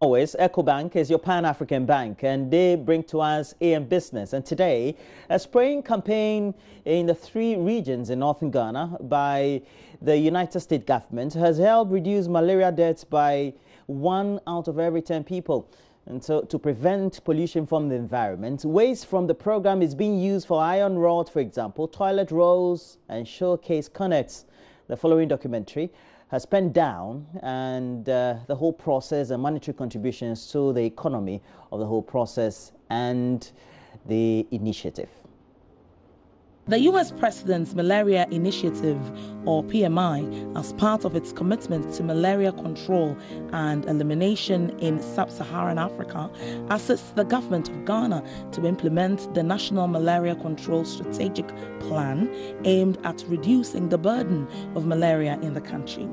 Always, EcoBank is your Pan-African bank, and they bring to us AM Business. And today, a spraying campaign in the 3 regions in northern Ghana by the United States government has helped reduce malaria deaths by 1 out of every 10 people. And so, to prevent pollution from the environment, waste from the program is being used for iron rod, for example, toilet rolls and showcase connects. The following documentary has penned down and the whole process and monetary contributions to the economy of the whole process and the initiative. The U.S. President's Malaria Initiative, or PMI, as part of its commitment to malaria control and elimination in sub-Saharan Africa, assists the government of Ghana to implement the National Malaria Control Strategic Plan aimed at reducing the burden of malaria in the country.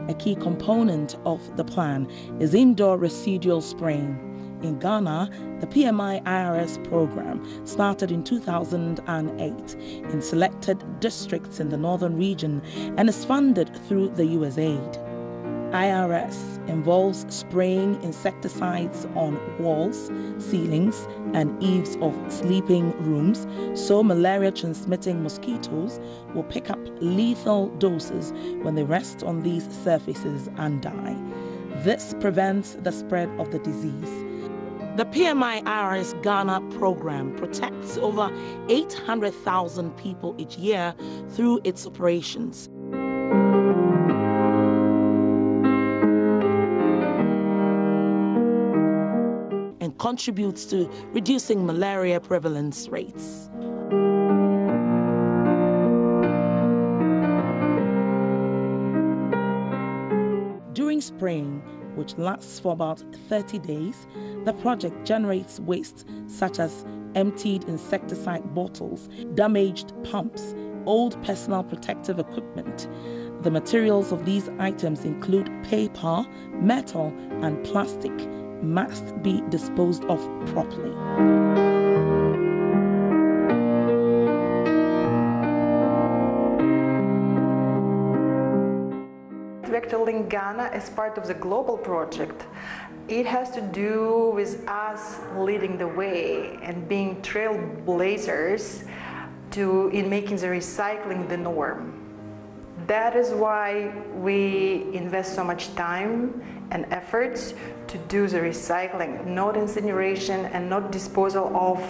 A key component of the plan is indoor residual spraying. In Ghana, the PMI IRS program started in 2008 in selected districts in the northern region and is funded through the USAID. IRS involves spraying insecticides on walls, ceilings, and eaves of sleeping rooms so malaria-transmitting mosquitoes will pick up lethal doses when they rest on these surfaces and die. This prevents the spread of the disease. The PMI IRS Ghana program protects over 800,000 people each year through its operations. And contributes to reducing malaria prevalence rates. During spraying, which lasts for about 30 days, the project generates waste such as emptied insecticide bottles, damaged pumps, old personal protective equipment. The materials of these items include paper, metal, and plastic, must be disposed of properly. Vector-Link Ghana is part of the global project. It has to do with us leading the way and being trailblazers in making the recycling the norm. That is why we invest so much time and efforts to do the recycling, not incineration and not disposal of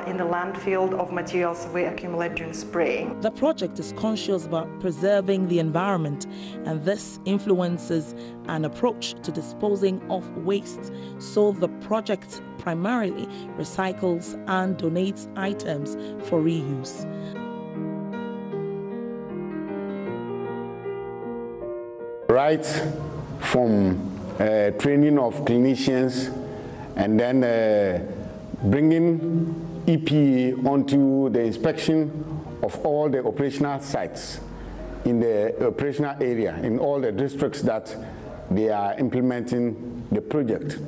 in the landfill of materials we accumulate during spraying. The project is conscious about preserving the environment, and this influences an approach to disposing of waste. So the project primarily recycles and donates items for reuse. Right from training of clinicians and then bringing EPA onto the inspection of all the operational sites in the operational area, in all the districts that they are implementing the project.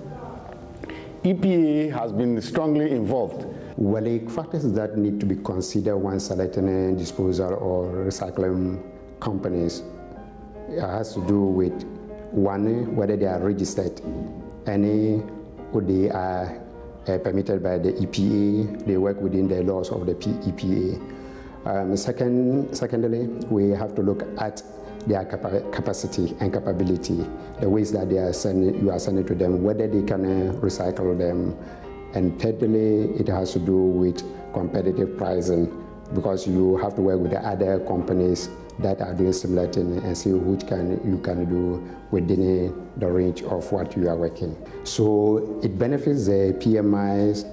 EPA has been strongly involved. Well, the factors that need to be considered when selecting disposal or recycling companies has to do with one, whether they are registered, or they are permitted by the EPA, they work within the laws of the EPA. Secondly, we have to look at their capacity and capability, the ways that you are sending to them, whether they can recycle them. And thirdly, it has to do with competitive pricing, because you have to work with the other companies that are doing similar things and see which you can do within the range of what you are working. So it benefits the PMI's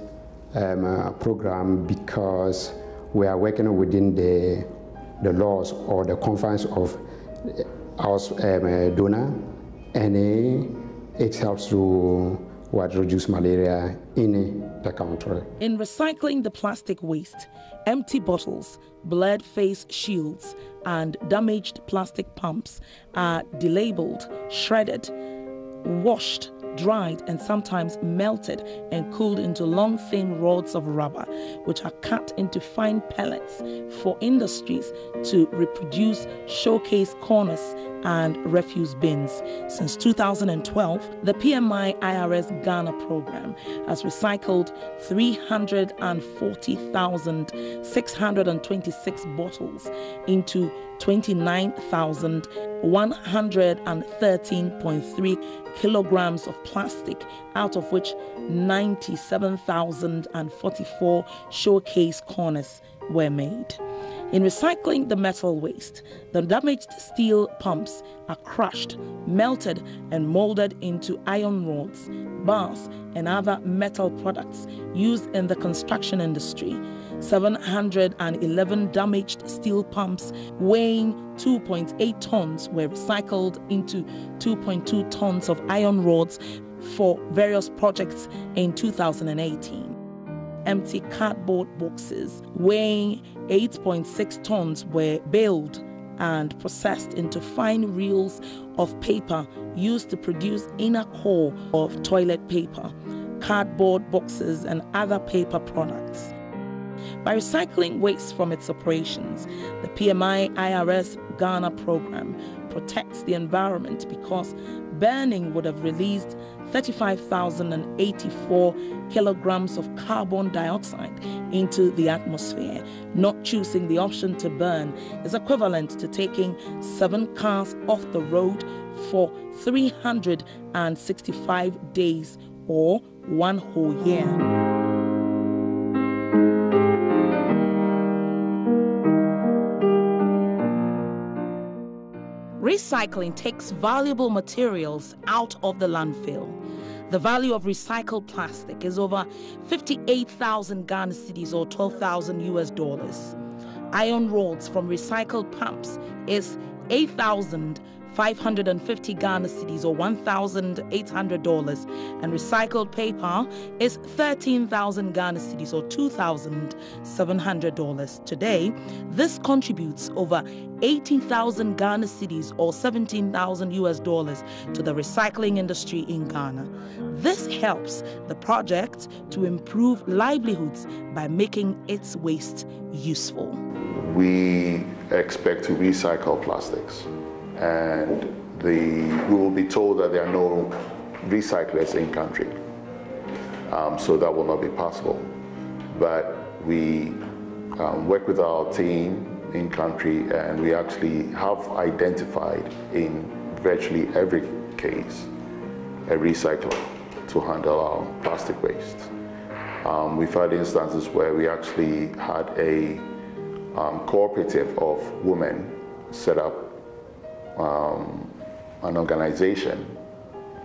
program because we are working within the laws or the confines of our donor, and it helps to reduce malaria in the country. In recycling the plastic waste, empty bottles, blurred face shields, and damaged plastic pumps are delabeled, shredded, washed, dried, and sometimes melted and cooled into long, thin rods of rubber, which are cut into fine pellets for industries to reproduce showcase corners and refuse bins. Since 2012, the PMI IRS Ghana program has recycled 340,626 bottles into 29,113.3 kilograms of plastic, out of which 97,044 showcase corners were made. In recycling the metal waste, the damaged steel pumps are crushed, melted, and molded into iron rods, bars, and other metal products used in the construction industry. 711 damaged steel pumps weighing 2.8 tons were recycled into 2.2 tons of iron rods for various projects in 2018. Empty cardboard boxes weighing 8.6 tons were baled and processed into fine reels of paper used to produce inner core of toilet paper, cardboard boxes, and other paper products. By recycling waste from its operations, the PMI IRS Ghana program protects the environment because burning would have released 35,084 kilograms of carbon dioxide into the atmosphere. Not choosing the option to burn is equivalent to taking 7 cars off the road for 365 days or 1 whole year. Recycling takes valuable materials out of the landfill. The value of recycled plastic is over 58,000 Ghana cedis or $12,000. Iron rods from recycled pumps is 8,550 Ghana cedis or $1,800, and recycled paper is 13,000 Ghana cedis or $2,700. Today, this contributes over 18,000 Ghana cedis or $17,000 to the recycling industry in Ghana. This helps the project to improve livelihoods by making its waste useful. We expect to recycle plastics, and we will be told that there are no recyclers in country, so that will not be possible. But we work with our team in country, and we actually have identified in virtually every case a recycler to handle our plastic waste. We've had instances where we actually had a cooperative of women set up an organization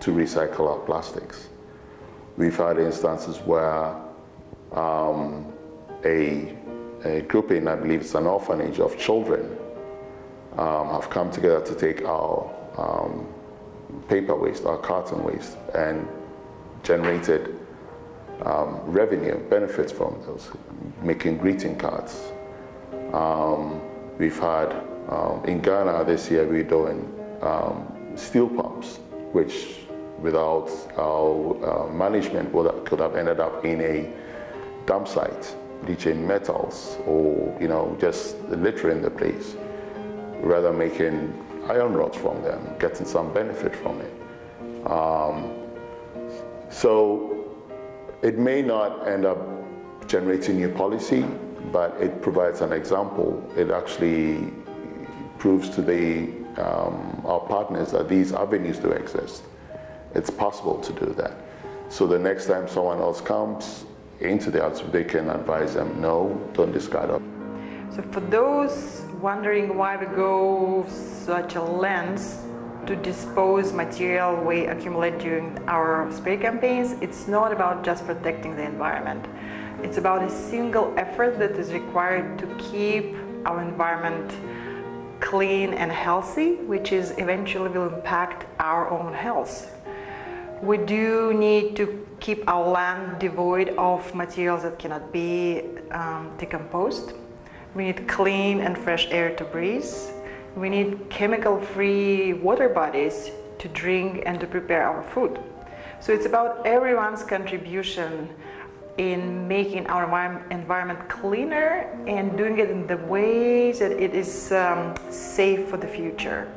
to recycle our plastics. We've had instances where a group in, I believe it's an orphanage of children, have come together to take our paper waste, our carton waste, and generated revenue, benefits from those, making greeting cards. We've had, in Ghana this year, we're doing steel pumps, which without our management could have ended up in a dump site, leaching metals or, just littering the place, rather making iron rods from them, getting some benefit from it. So it may not end up generating new policy, but it provides an example. It actually proves to our partners that these avenues do exist. It's possible to do that. So the next time someone else comes into the house, they can advise them, no, don't discard it. So for those wondering why we go such a length to dispose material we accumulate during our spray campaigns, it's not about just protecting the environment. It's about a single effort that is required to keep our environment clean and healthy, which is eventually will impact our own health. We do need to keep our land devoid of materials that cannot be decomposed. We need clean and fresh air to breathe. We need chemical-free water bodies to to drink, and to prepare our food. So it's about everyone's contribution in making our environment cleaner and doing it in the ways that it is safe for the future.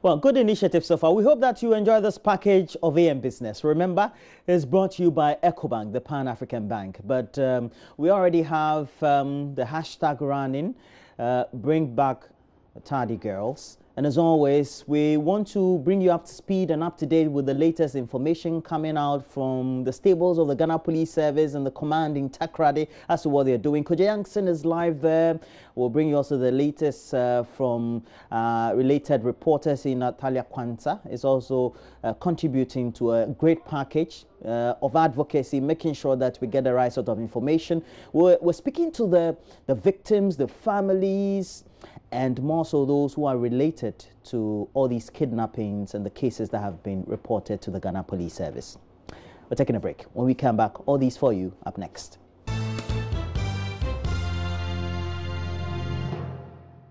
Well, good initiative so far. We hope that you enjoy this package of AM Business. Remember, it's brought to you by EcoBank, the Pan-African Bank. But we already have the hashtag running, bring back tardy girls. And as always, we want to bring you up to speed and up to date with the latest information coming out from the stables of the Ghana Police Service and the command in Takrady as to what they're doing. Koja Youngson is live there. We'll bring you also the latest from related reporters. In Natalia Kwanta is also contributing to a great package of advocacy, making sure that we get the right sort of information. We're speaking to the victims, the families, and more so those who are related to all these kidnappings and the cases that have been reported to the Ghana Police Service. We're taking a break. When we come back, all these for you up next.